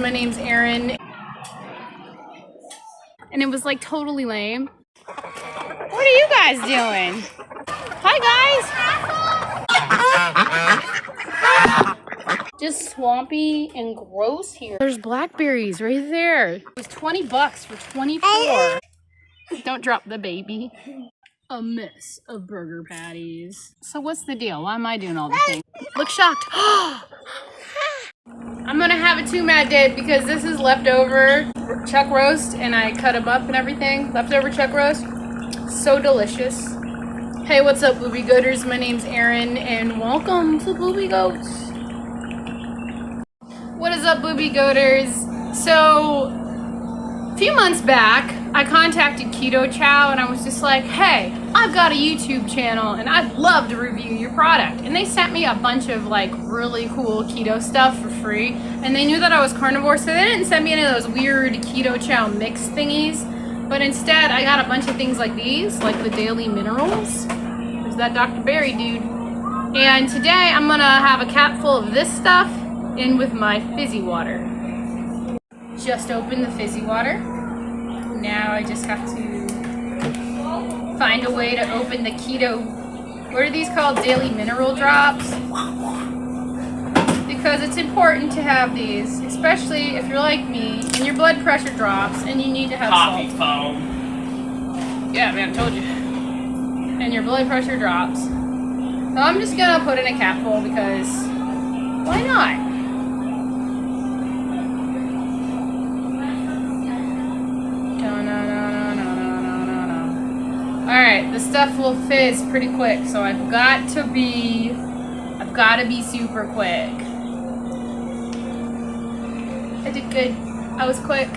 My name's Erin. And it was like totally lame. What are you guys doing? Hi guys! Just swampy and gross here. There's blackberries right there. It was 20 bucks for 24. Don't drop the baby. A mess of burger patties. So what's the deal? Why am I doing all the things? Look shocked. I'm gonna have a 2-mat did because this is leftover chuck roast and I cut them up and everything. Leftover chuck roast. So delicious. Hey, what's up, Boobie Goaters? My name's Erin and welcome to Boobie Goats. What is up, Boobie Goaters? So, a few months back, I contacted Keto Chow and I was just like, hey, I've got a YouTube channel and I'd love to review your product. And they sent me a bunch of like really cool keto stuff for free. And they knew that I was carnivore, so they didn't send me any of those weird Keto Chow mix thingies. But instead, I got a bunch of things like these, like the daily minerals. There's that Dr. Berry dude. And today I'm gonna have a cap full of this stuff in with my fizzy water. Just opened the fizzy water. Now I just have to find a way to open the keto, what are these called? Daily mineral drops. Because it's important to have these, especially if you're like me and your blood pressure drops and you need to have coffee salt. foam. Yeah, man, I told you. And your blood pressure drops. So I'm just gonna put in a capful because why not? Alright, the stuff will fizz pretty quick, so I've got to be super quick. I did good. I was quick.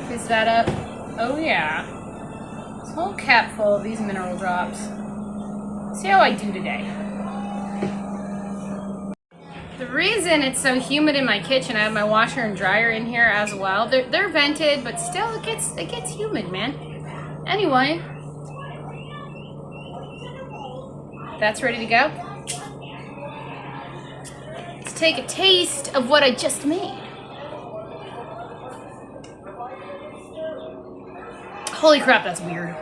Fizz that up. Oh yeah. This whole cap full of these mineral drops. See how I do today. The reason it's so humid in my kitchen, I have my washer and dryer in here as well. They're vented, but still it gets humid, man. Anyway, that's ready to go. Let's take a taste of what I just made. Holy crap, that's weird.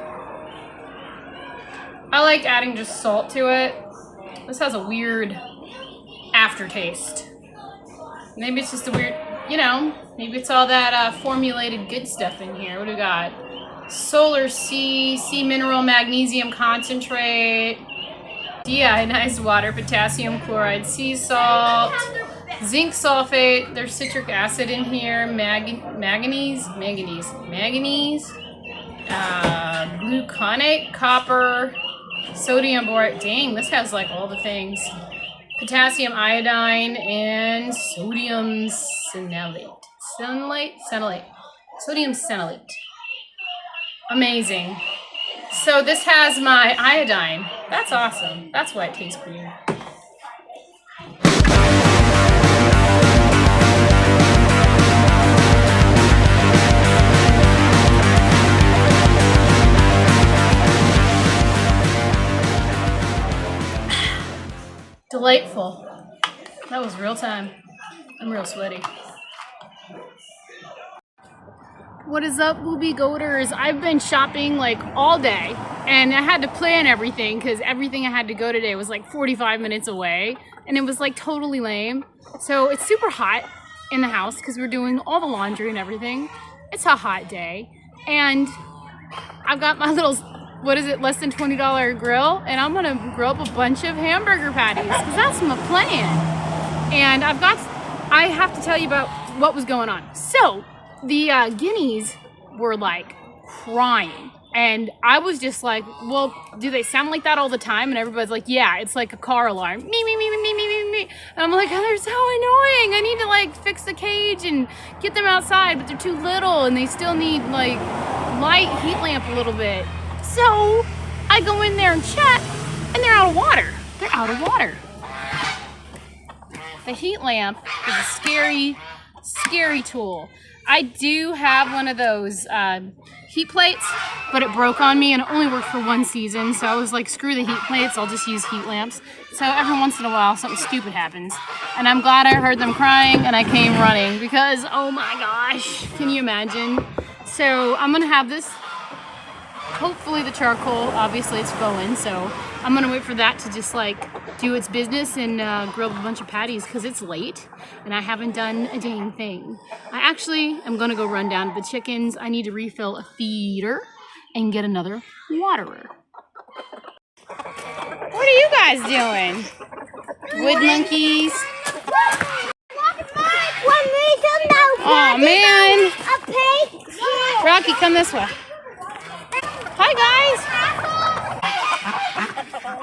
I liked adding just salt to it. This has a weird aftertaste. Maybe it's just a weird, you know, maybe it's all that formulated good stuff in here. What do we got? Solar sea mineral magnesium concentrate, deionized water, potassium chloride, sea salt, zinc sulfate, there's citric acid in here, manganese, gluconate, copper, sodium borate. Dang, this has like all the things. Potassium iodine and sodium phenolate. Sodium phenolate. Amazing. So this has my iodine. That's awesome. That's why it tastes weird. Delightful. That was real time. I'm real sweaty. What is up, Boobie Goaters? I've been shopping like all day and I had to plan everything because everything I had to go today was like 45 minutes away and it was like totally lame. So it's super hot in the house because we're doing all the laundry and everything. It's a hot day and I've got my little, what is it, less than $20 grill, and I'm gonna grill up a bunch of hamburger patties because that's my plan. And I have to tell you about what was going on. So the guineas were like crying and I was just like, well, do they sound like that all the time? And everybody's like, yeah, it's like a car alarm. Me, me, me, me, me, me, me, me. And I'm like, oh, they're so annoying. I need to like fix the cage and get them outside, but they're too little and they still need like light heat lamp a little bit. So I go in there and check and they're out of water. They're out of water. The heat lamp is a scary scary tool. I do have one of those heat plates, but it broke on me and it only worked for one season. So I was like, screw the heat plates, I'll just use heat lamps. So every once in a while, something stupid happens. And I'm glad I heard them crying and I came running because, oh my gosh, can you imagine? So I'm gonna have this, hopefully the charcoal, obviously it's going, so I'm gonna wait for that to just like do its business and grill a bunch of patties because it's late and I haven't done a dang thing. I actually am gonna go run down to the chickens. I need to refill a feeder and get another waterer. What are you guys doing? Wood monkeys? Oh man! Rocky, come this way. Hi guys!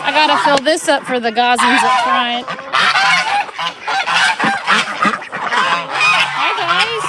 I gotta fill this up for the goslings up front. Hi guys!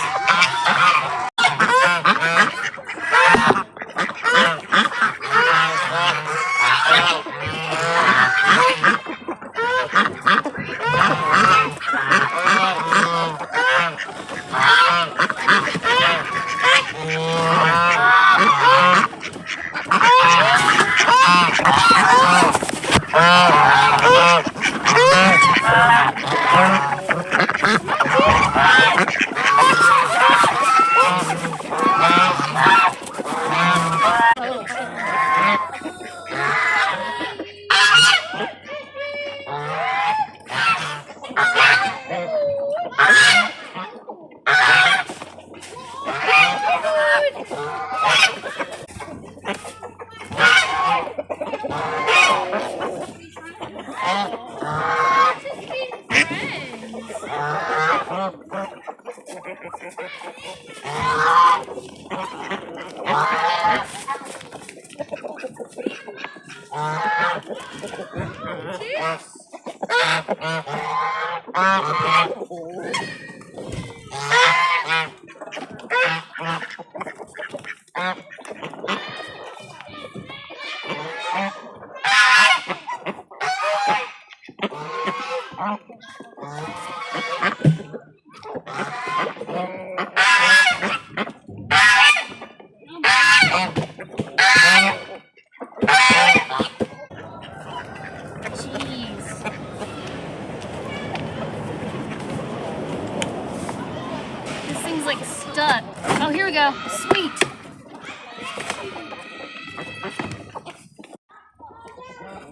Like stuck. Oh, here we go. Sweet.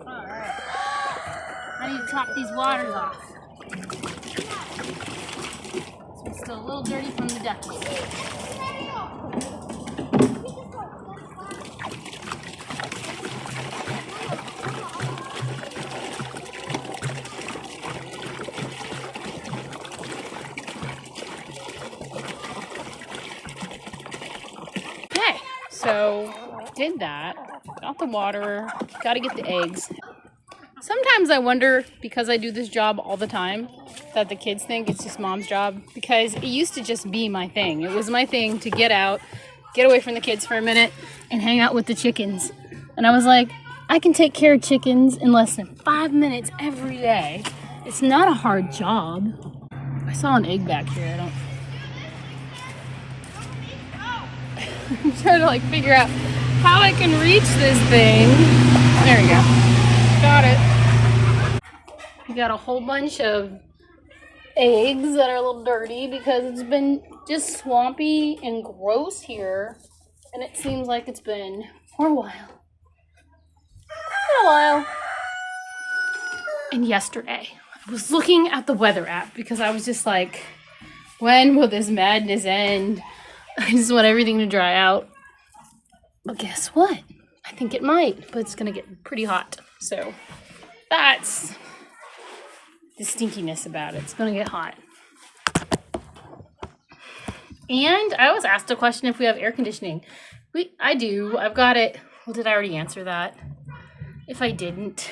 Alright. I need to top these waters off. It's still a little dirty from the duckies. So did that, got the water, got to get the eggs. Sometimes I wonder, because I do this job all the time, that the kids think it's just mom's job, because it used to just be my thing. It was my thing to get out, get away from the kids for a minute, and hang out with the chickens. And I was like, I can take care of chickens in less than 5 minutes every day. It's not a hard job. I saw an egg back here, I'm trying to like figure out how I can reach this thing. There we go. Got it. We got a whole bunch of eggs that are a little dirty because it's been just swampy and gross here. And it seems like it's been for a while. And yesterday, I was looking at the weather app because I was just like, when will this madness end? I just want everything to dry out. But guess what? I think it might, but it's gonna get pretty hot. So that's the stinkiness about it. It's gonna get hot. And I was asked a question if we have air conditioning. I do. I've got it. Well, did I already answer that? If I didn't,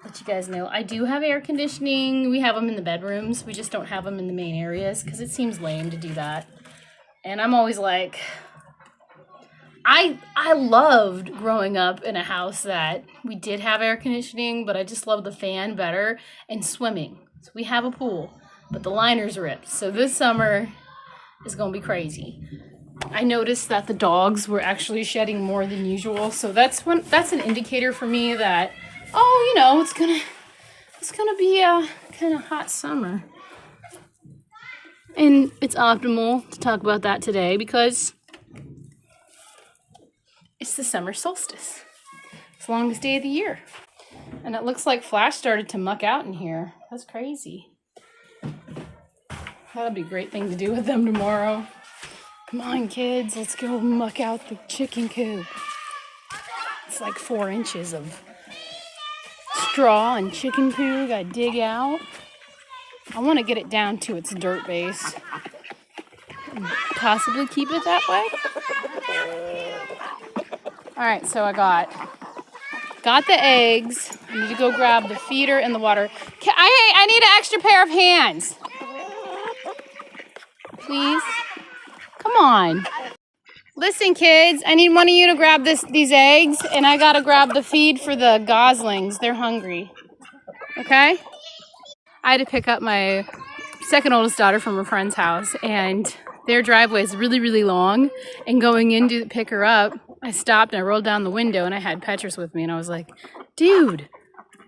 let you guys know. I do have air conditioning. We have them in the bedrooms. We just don't have them in the main areas because it seems lame to do that. And I'm always like, I loved growing up in a house that we did have air conditioning, but I just love the fan better and swimming. So we have a pool. but the liner's ripped. So this summer is gonna be crazy. I noticed that the dogs were actually shedding more than usual, so that's an indicator for me that, oh, you know, it's gonna be a kind of hot summer. And it's optimal to talk about that today because it's the summer solstice. It's the longest day of the year. And it looks like Flash started to muck out in here. That's crazy. That'll be a great thing to do with them tomorrow. Come on, kids, let's go muck out the chicken coop. It's like 4 inches of straw and chicken poo. Gotta dig out. I want to get it down to its dirt base. And possibly keep it that way. All right, so I got the eggs. I need to go grab the feeder and the water. I need an extra pair of hands. Please. Come on. Listen, kids, I need one of you to grab these eggs, and I gotta grab the feed for the goslings. They're hungry. Okay? I had to pick up my second oldest daughter from her friend's house, and their driveway is really, really long. And going in to pick her up, I stopped and I rolled down the window, and I had Petrus with me, and I was like, dude,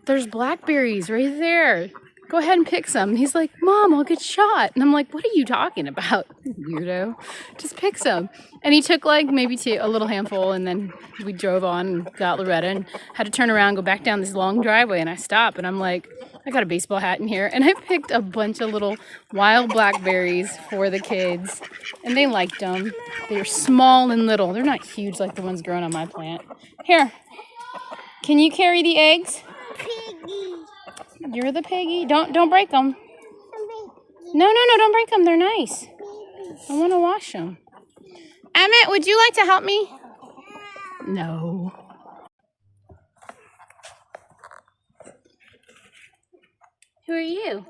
there's blackberries right there. Go ahead and pick some. And he's like, Mom, I'll get shot. And I'm like, what are you talking about, weirdo? Just pick some. And he took like maybe a little handful, and then we drove on and got Loretta and had to turn around, go back down this long driveway, and I stopped, and I'm like, I got a baseball hat in here, and I picked a bunch of little wild blackberries for the kids, and they liked them. They're small and little. They're not huge like the ones growing on my plant. Here, can you carry the eggs? Piggy. You're the piggy. Don't break them. No, don't break them. They're nice. I want to wash them. Emmett, would you like to help me? No. Who are you?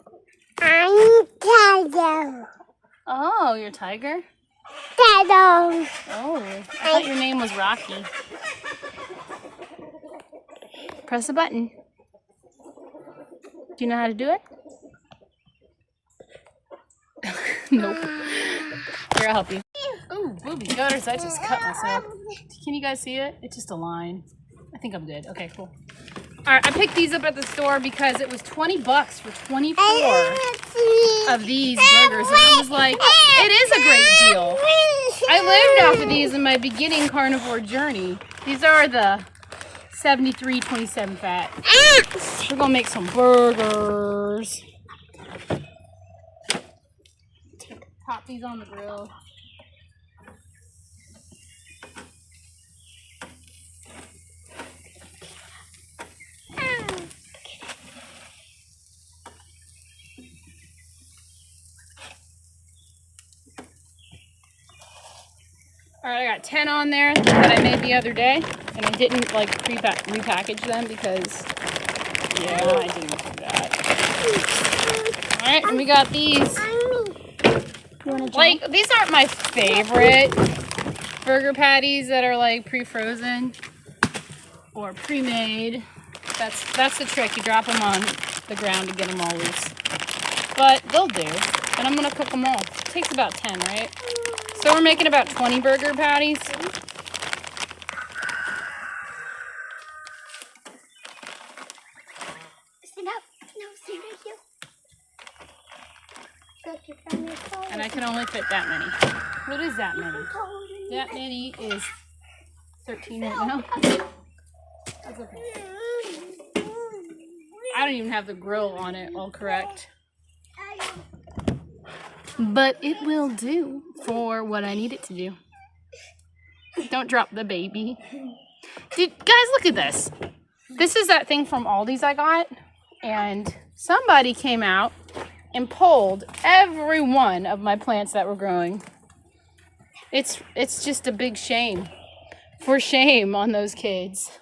I'm Tiger. Oh, you're Tiger? Tiger. Oh, I thought your name was Rocky. Press the button. Do you know how to do it? Nope. Here, I'll help you. Ooh, Boobie Goaters, I just cut myself. Can you guys see it? It's just a line. I think I'm good. Okay, cool. Alright, I picked these up at the store because it was $20 for 24 of these burgers. And I was like, it is a great deal. I lived off of these in my beginning carnivore journey. These are the 73-27 fat. We're gonna make some burgers. Pop these on the grill. Alright, I got 10 on there that I made the other day, and I didn't like repackage them because, yeah, I didn't do that. Alright, and we got these. Like, these aren't my favorite burger patties that are like pre-frozen or pre-made. That's the trick. You drop them on the ground to get them all loose. But they'll do. And I'm going to cook them all. It takes about 10, right? So we're making about 20 burger patties. And I can only fit that many. What is that many? That many is 13 right now. That's okay. I don't even have the grill on it all correct. But it will do for what I need it to do. Don't drop the baby. Guys, look at this. This is that thing from Aldi's I got. And somebody came out and pulled every one of my plants that were growing. It's just a big shame. For shame on those kids.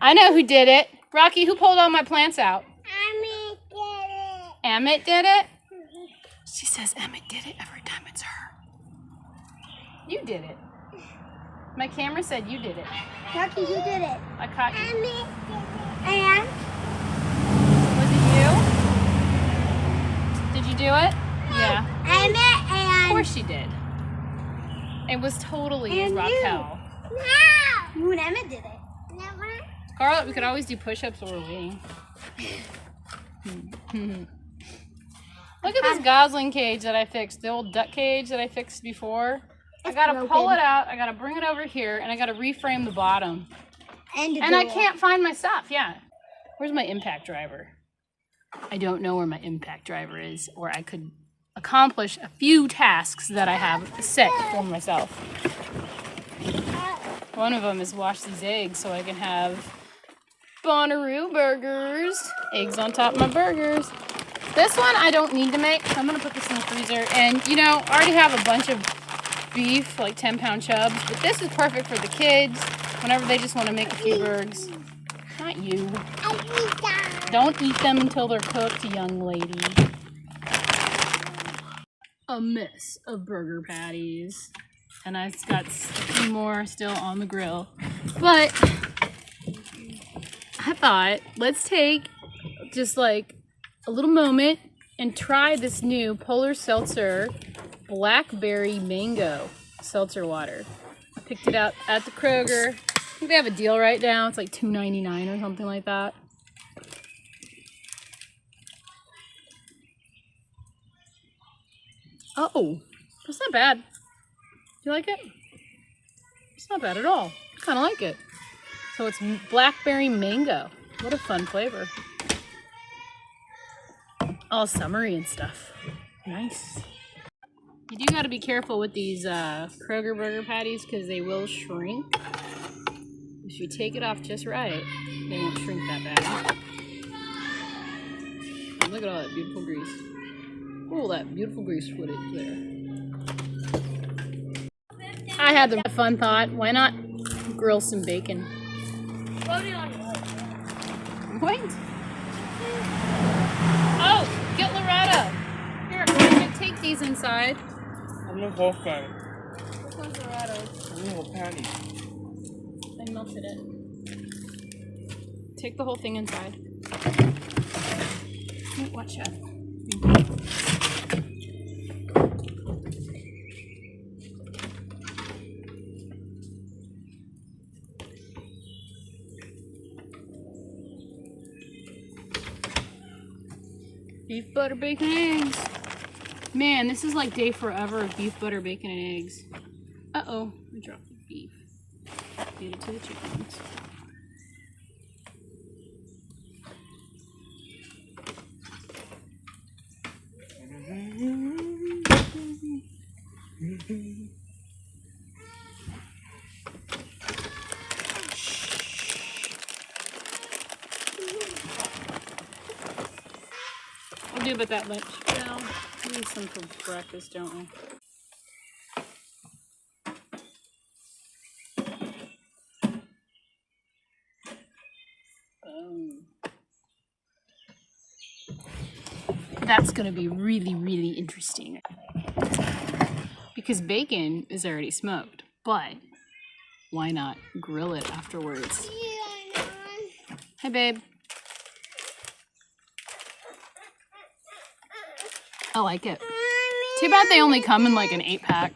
I know who did it. Rocky, who pulled all my plants out? Emmett did it. Emmett did it? She says Emmett did it every time it's her. You did it. My camera said you did it. Rocky, who did it? I caught you. Emmett did it. And? Was it you? Did you do it? Yeah. Of And course she did. It was totally And Raquel. no. You and Emma did it. Never. Carla, we could always do push-ups while we're waiting. Look at this gosling cage that I fixed. The old duck cage that I fixed before. I gotta pull it out. I gotta bring it over here, and I gotta reframe the bottom. And I can't find my stuff. Yeah. Where's my impact driver? I don't know where my impact driver is, or I could accomplish a few tasks that I have set for myself. One of them is wash these eggs so I can have Bonnaroo burgers. Eggs on top of my burgers. This one I don't need to make. I'm gonna put this in the freezer. And you know, I already have a bunch of beef, like 10-pound chubs, but this is perfect for the kids whenever they just want to make a few burgers. Not you. Don't eat them until they're cooked, young lady. A mess of burger patties. And I've got a few more still on the grill. But I thought, let's take just like a little moment and try this new Polar Seltzer Blackberry Mango Seltzer Water. I picked it up at the Kroger. I think they have a deal right now. It's like $2.99 or something like that. Oh, that's not bad. Do you like it? It's not bad at all. I kind of like it. So it's blackberry mango. What a fun flavor. All summery and stuff. Nice. You do got to be careful with these Kroger burger patties because they will shrink. If you take it off just right, they won't shrink that bad. And look at all that beautiful grease. Oh, that beautiful grease footage there. I had the fun thought, why not grill some bacon? Wait. Oh, get Loretta. Here, I should take these inside. I'm the whole thing. Which one's Loretta's? I'm the whole patty. I melted it. Take the whole thing inside. Oh, watch out. Beef, butter, bacon, eggs. Man, this is like day forever of beef, butter, bacon, and eggs. Uh-oh, I dropped the beef. Feed it to the chickens. We'll do about that lunch. Well, we need some for breakfast, don't we? That's gonna be really, really interesting. Because bacon is already smoked, but why not grill it afterwards? Hi, babe. I like it. Too bad they only come in like an 8-pack.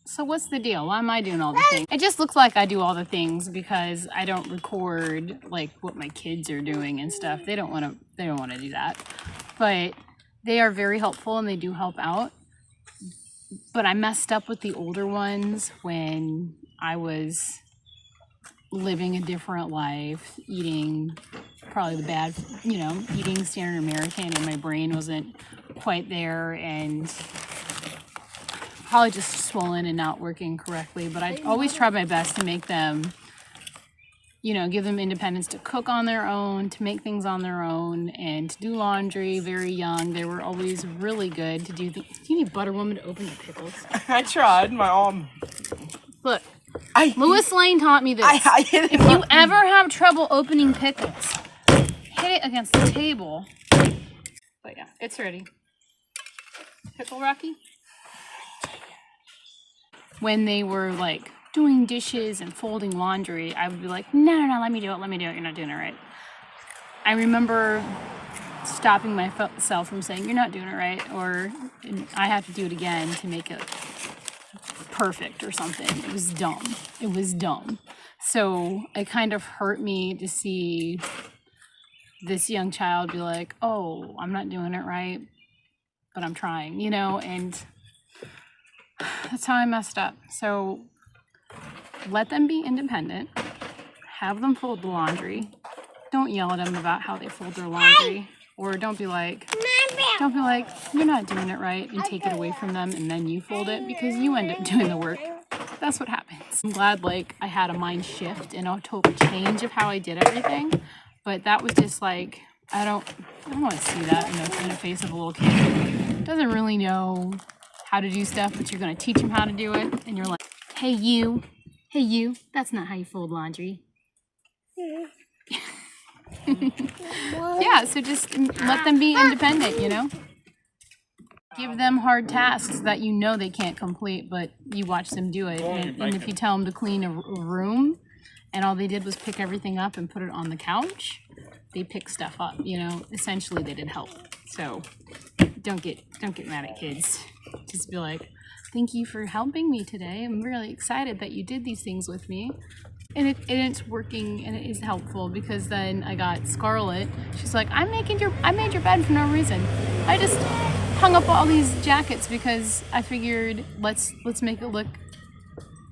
So what's the deal? Why am I doing all the things? It just looks like I do all the things because I don't record like what my kids are doing and stuff. They don't want to do that. But they are very helpful and they do help out. But I messed up with the older ones when I was living a different life, eating probably the bad, eating standard American, and my brain wasn't quite there and probably just swollen and not working correctly. But I always try my best to make them, give them independence to cook on their own, to make things on their own, and to do laundry very young. They were always really good to do. Do you need Butter Woman to open the pickles? I tried. My arm. Look, Lois Lane taught me this. I hit it. If you ever have trouble opening pickles, hit it against the table. But yeah, it's ready. Pickle Rocky? When they were like doing dishes and folding laundry, I would be like, no, let me do it. You're not doing it right. I remember stopping myself from saying, you're not doing it right, or I have to do it again to make it perfect or something. It was dumb. It was dumb. So it kind of hurt me to see this young child be like, oh, I'm not doing it right, but I'm trying, you know, and that's how I messed up. So let them be independent. Have them fold the laundry. Don't yell at them about how they fold their laundry. Or don't be like, you're not doing it right, and take it away from them and then you fold it, because you end up doing the work. That's what happens. I'm glad like I had a mind shift and a total change of how I did everything. But that was just like, I don't want to see that in the face of a little kid. Doesn't really know how to do stuff, but you're going to teach him how to do it. And you're like, hey you, that's not how you fold laundry. Yeah, so just let them be independent, you know? Give them hard tasks that you know they can't complete, but you watch them do it. And if you tell them to clean a room, and all they did was pick everything up and put it on the couch, they pick stuff up, you know? Essentially, they did help. So don't get mad at kids. Just be like, thank you for helping me today. I'm really excited that you did these things with me. And it's working, and it is helpful, because then I got Scarlett. She's like, I made your bed for no reason. I just hung up all these jackets because I figured let's make it look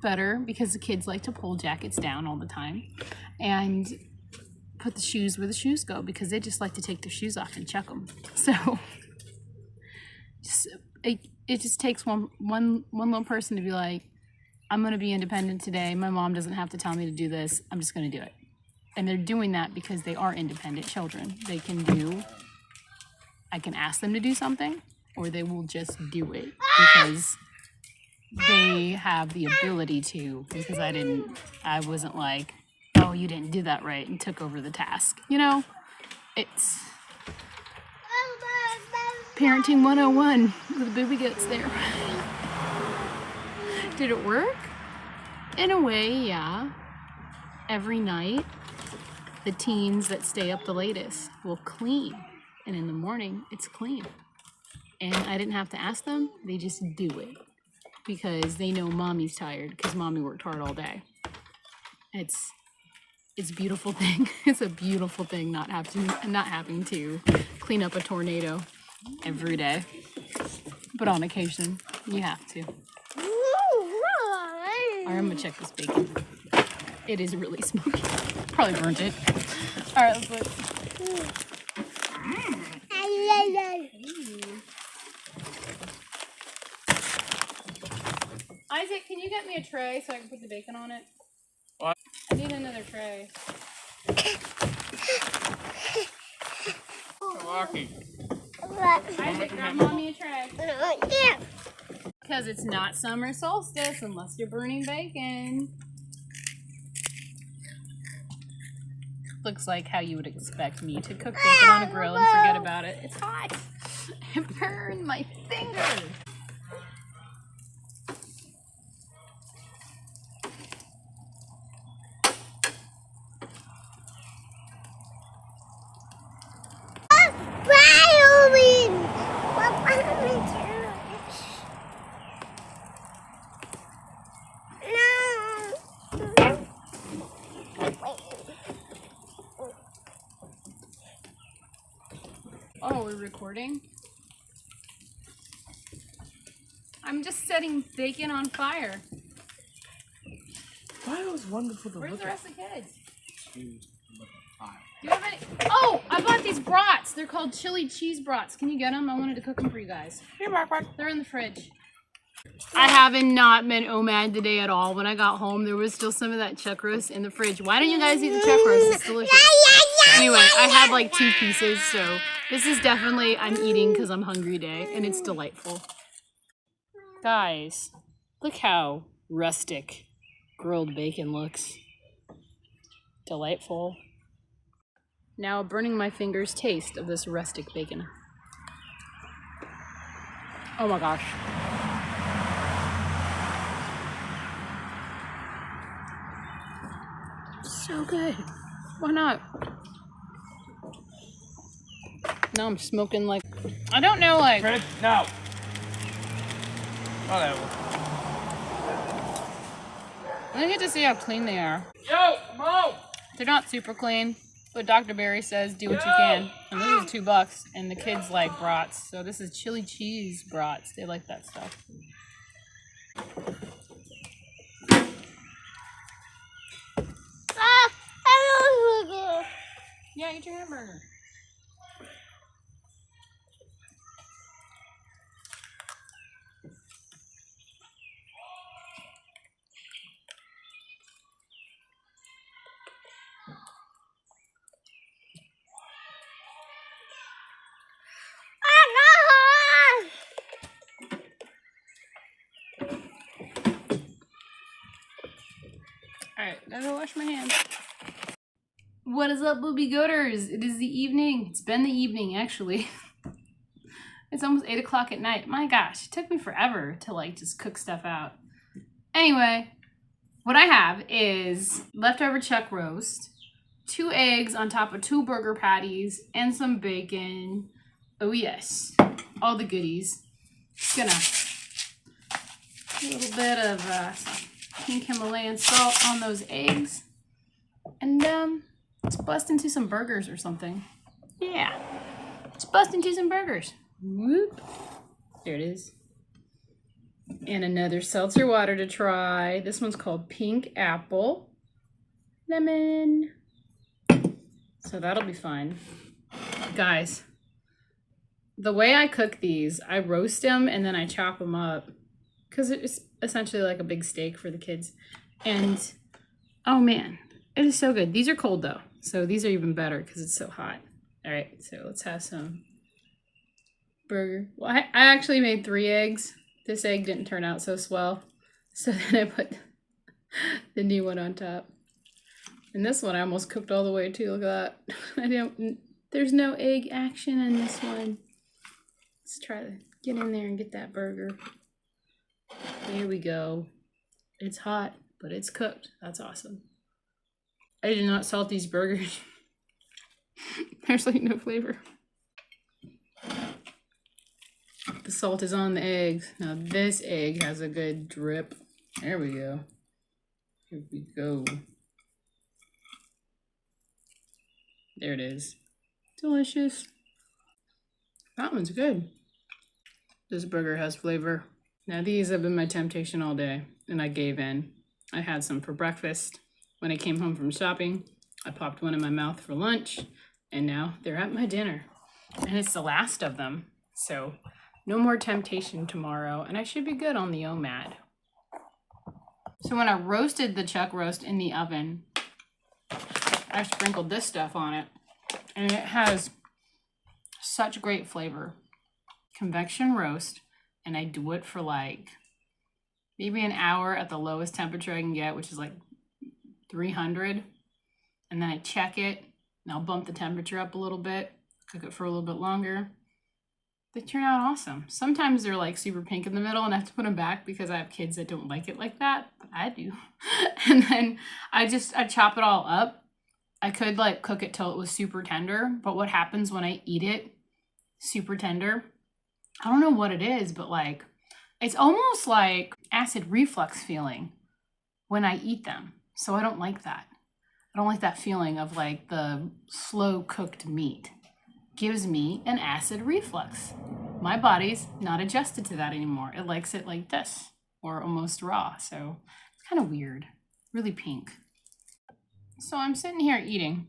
better, because the kids like to pull jackets down all the time, and put the shoes where the shoes go, because they just like to take their shoes off and chuck them. So it just takes one little person to be like, I'm going to be independent today. My mom doesn't have to tell me to do this. I'm just going to do it. And they're doing that because they are independent children. I can ask them to do something, or they will just do it because they have the ability to, because I wasn't like, oh, you didn't do that right, and took over the task. You know, it's parenting 101 with Boobiegoats there. Did it work? In a way, yeah. Every night, the teens that stay up the latest will clean. And in the morning, it's clean. And I didn't have to ask them. They just do it. Because they know mommy's tired, because mommy worked hard all day. It's a beautiful thing. It's a beautiful thing not having to clean up a tornado every day. But on occasion, you have to. Alright, I'm gonna check this bacon. It is really smoky. Probably burnt it. Alright, let's look. Isaac, can you get me a tray so I can put the bacon on it? What? I need another tray. Lucky. Isaac, grab mommy a tray. Yeah. Because it's not summer solstice unless you're burning bacon. Looks like how you would expect me to cook bacon on a grill and forget about it. It's hot. It burned my fingers. Oh, we're recording? I'm just setting bacon on fire. That was wonderful to Where's look the at. rest of the kids? Do you have any? Oh, I bought these brats. They're called chili cheese brats. Can you get them? I wanted to cook them for you guys. They're in the fridge. I haven't not been OMAD today at all. When I got home, there was still some of that chuck roast in the fridge. Why don't you guys eat the chuck roast? It's delicious. Anyway, I had like 2 pieces, so this is definitely I'm eating because I'm hungry day, and it's delightful. Guys, look how rustic grilled bacon looks. Delightful. Now a burning my fingers taste of this rustic bacon. Oh my gosh. So good. Why not? Now I'm smoking like, I don't know, like. Chris, no. Oh, that one. I get to see how clean they are. Yo, Mo! They're not super clean, but Dr. Barry says do what you can. And this is $2, and the kids like brats. So this is chili cheese brats. They like that stuff. Hamburger. Yeah, eat your hamburger. Alright, gotta go wash my hands. What is up, Boobie Goaters? It is the evening. It's been the evening, actually. It's almost 8 o'clock at night. My gosh, it took me forever to like just cook stuff out. Anyway, what I have is leftover chuck roast, 2 eggs on top of 2 burger patties, and some bacon. Oh yes, all the goodies. Just gonna a little bit of some pink Himalayan salt on those eggs, and let's bust into some burgers or something. Yeah, let's bust into some burgers. Whoop. There it is. And another seltzer water to try. This one's called Pink Apple Lemon. So that'll be fun. Guys, the way I cook these, I roast them and then I chop them up because it's essentially like a big steak for the kids. And oh man, it is so good. These are cold though, so these are even better because it's so hot. All right, so let's have some burger. Well, I actually made 3 eggs. This egg didn't turn out so swell, so then I put the new one on top. And this one I almost cooked all the way too. Look at that. There's no egg action in this one. Let's try to get in there and get that burger. There we go. It's hot, but it's cooked. That's awesome. I did not salt these burgers. There's like no flavor. The salt is on the eggs. Now this egg has a good drip. There we go. Here we go. There it is. Delicious. That one's good. This burger has flavor. Now these have been my temptation all day, and I gave in. I had some for breakfast. When I came home from shopping, I popped one in my mouth for lunch, and now they're at my dinner. And it's the last of them, so no more temptation tomorrow, and I should be good on the OMAD. So when I roasted the chuck roast in the oven, I sprinkled this stuff on it, and it has such great flavor. Convection roast, and I do it for like maybe an hour at the lowest temperature I can get, which is like 300, and then I check it, and I'll bump the temperature up a little bit, cook it for a little bit longer. They turn out awesome. Sometimes they're like super pink in the middle and I have to put them back because I have kids that don't like it like that, but I do. And then I chop it all up. I could like cook it till it was super tender, but what happens when I eat it super tender, I don't know what it is, but like it's almost like acid reflux feeling when I eat them. So I don't like that. I don't like that feeling of like the slow cooked meat. Gives me an acid reflux. My body's not adjusted to that anymore. It likes it like this or almost raw. So it's kind of weird, really pink. So I'm sitting here eating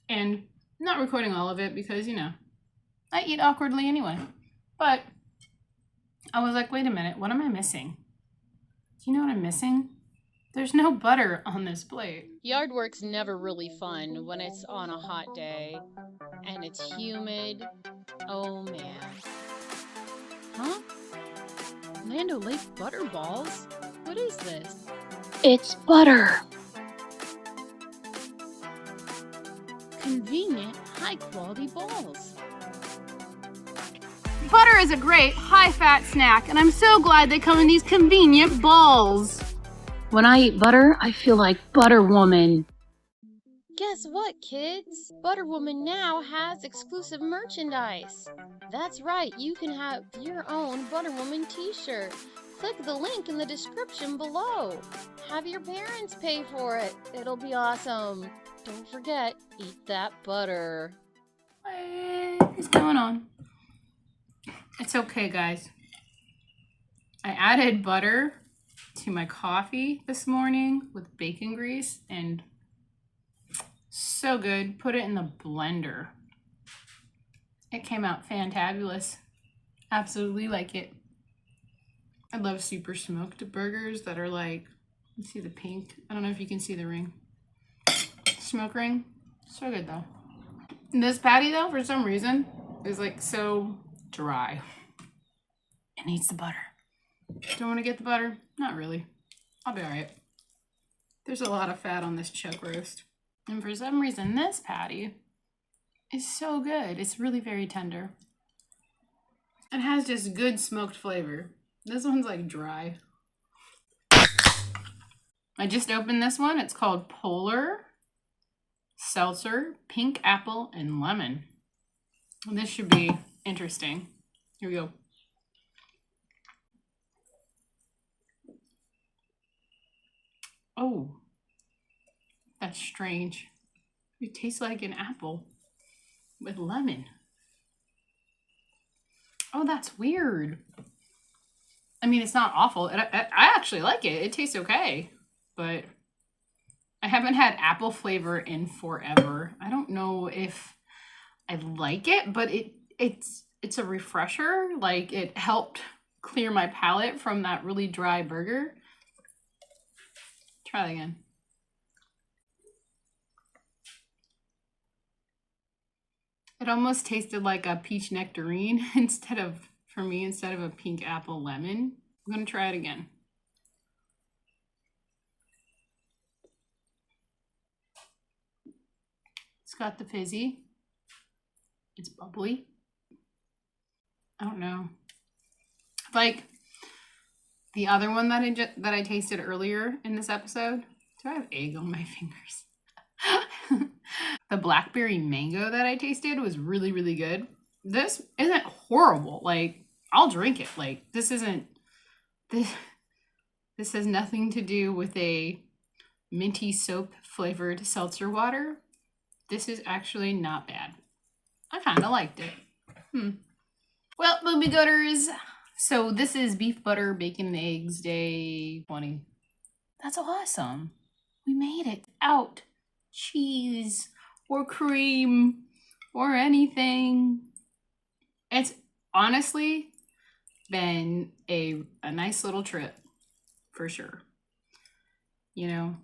and I'm not recording all of it because, you know, I eat awkwardly anyway. But I was like, wait a minute, what am I missing? Do you know what I'm missing? There's no butter on this plate. Yard work's never really fun when it's on a hot day and it's humid. Oh man. Huh? Land O'Lakes butter balls? What is this? It's butter. Convenient, high quality balls. Butter is a great high-fat snack, and I'm so glad they come in these convenient balls. When I eat butter, I feel like Butter Woman. Guess what, kids? Butterwoman now has exclusive merchandise. That's right, you can have your own Butterwoman t-shirt. Click the link in the description below. Have your parents pay for it. It'll be awesome. Don't forget, eat that butter. What is going on? It's okay, guys. I added butter to my coffee this morning with bacon grease, and so good. Put it in the blender. It came out fantabulous. Absolutely like it. I love super smoked burgers that are like, you see the pink? I don't know if you can see the ring. Smoke ring. So good though. This patty though, for some reason, is like so dry. It needs the butter. Don't want to get the butter? Not really. I'll be alright. There's a lot of fat on this chuck roast. And for some reason, this patty is so good. It's really very tender. It has just good smoked flavor. This one's like dry. I just opened this one. It's called Polar Seltzer, Pink Apple, and Lemon. This should be interesting. Here we go. Oh, that's strange. It tastes like an apple with lemon. Oh, that's weird. I mean, it's not awful. I actually like it. It tastes okay, but I haven't had apple flavor in forever. I don't know if I like it, but it's a refresher. Like, it helped clear my palate from that really dry burger. Try that again. It almost tasted like a peach nectarine instead of a pink apple lemon. I'm gonna try it again. It's got the fizzy. It's bubbly. I don't know. Like the other one that I tasted earlier in this episode. Do I have egg on my fingers? The blackberry mango that I tasted was really, really good. This isn't horrible. Like, I'll drink it. Like, this has nothing to do with a minty soap flavored seltzer water. This is actually not bad. I kind of liked it. Well, Boobie Goaters, so this is beef butter, bacon, and eggs, day 20. That's awesome. We made it out. Cheese or cream or anything. It's honestly been a nice little trip for sure. You know,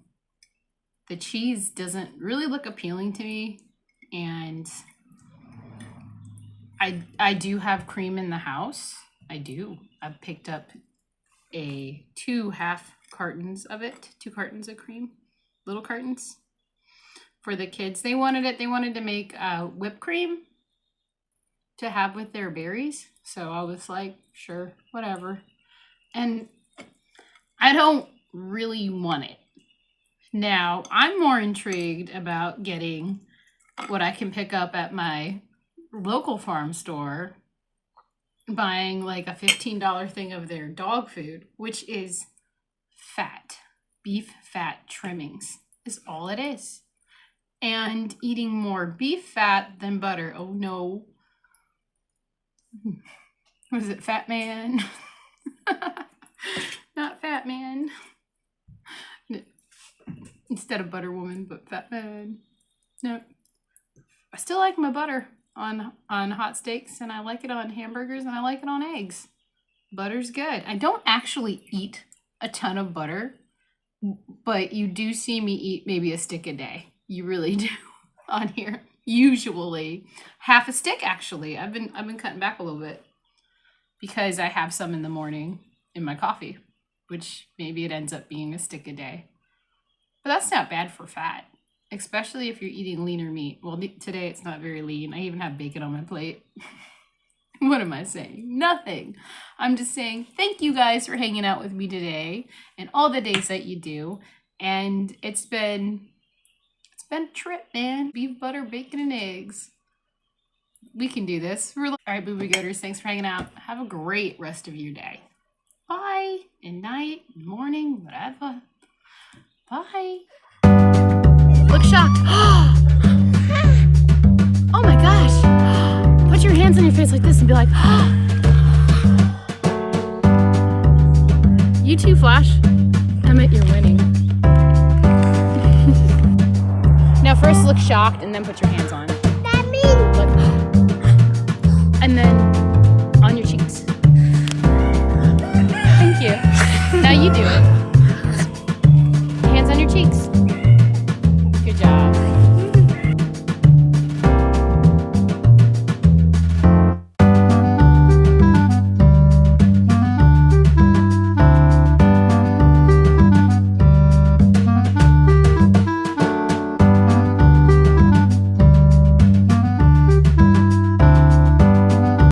the cheese doesn't really look appealing to me, and I do have cream in the house. I do. I've picked up 2 half cartons of it, 2 cartons of cream, little cartons for the kids. They wanted it. They wanted to make whipped cream to have with their berries. So I was like, sure, whatever. And I don't really want it. Now, I'm more intrigued about getting what I can pick up at my local farm store, buying like a $15 thing of their dog food, which is fat. Beef fat trimmings is all it is. And eating more beef fat than butter. Oh no. What is it, Fat Man? Not Fat Man. Instead of Butter Woman, but Fat Man. No. I still like my butter on hot steaks, and I like it on hamburgers, and I like it on eggs. Butter's good. I don't actually eat a ton of butter, but you do see me eat maybe a stick a day. You really do on here. Usually half a stick, actually. I've been cutting back a little bit because I have some in the morning in my coffee, which maybe it ends up being a stick a day. But that's not bad for fat, especially if you're eating leaner meat. Well, today it's not very lean. I even have bacon on my plate. What am I saying? Nothing. I'm just saying thank you guys for hanging out with me today and all the days that you do. And it's been been a trip, man. Beef, butter, bacon, and eggs. We can do this. All right, Boobie Goaters, thanks for hanging out. Have a great rest of your day. Bye, and night, morning, whatever. Bye. Look shocked. Oh my gosh. Put your hands on your face like this and be like, you too, Flash. Emmett, you're winning. Now first look shocked and then put your hands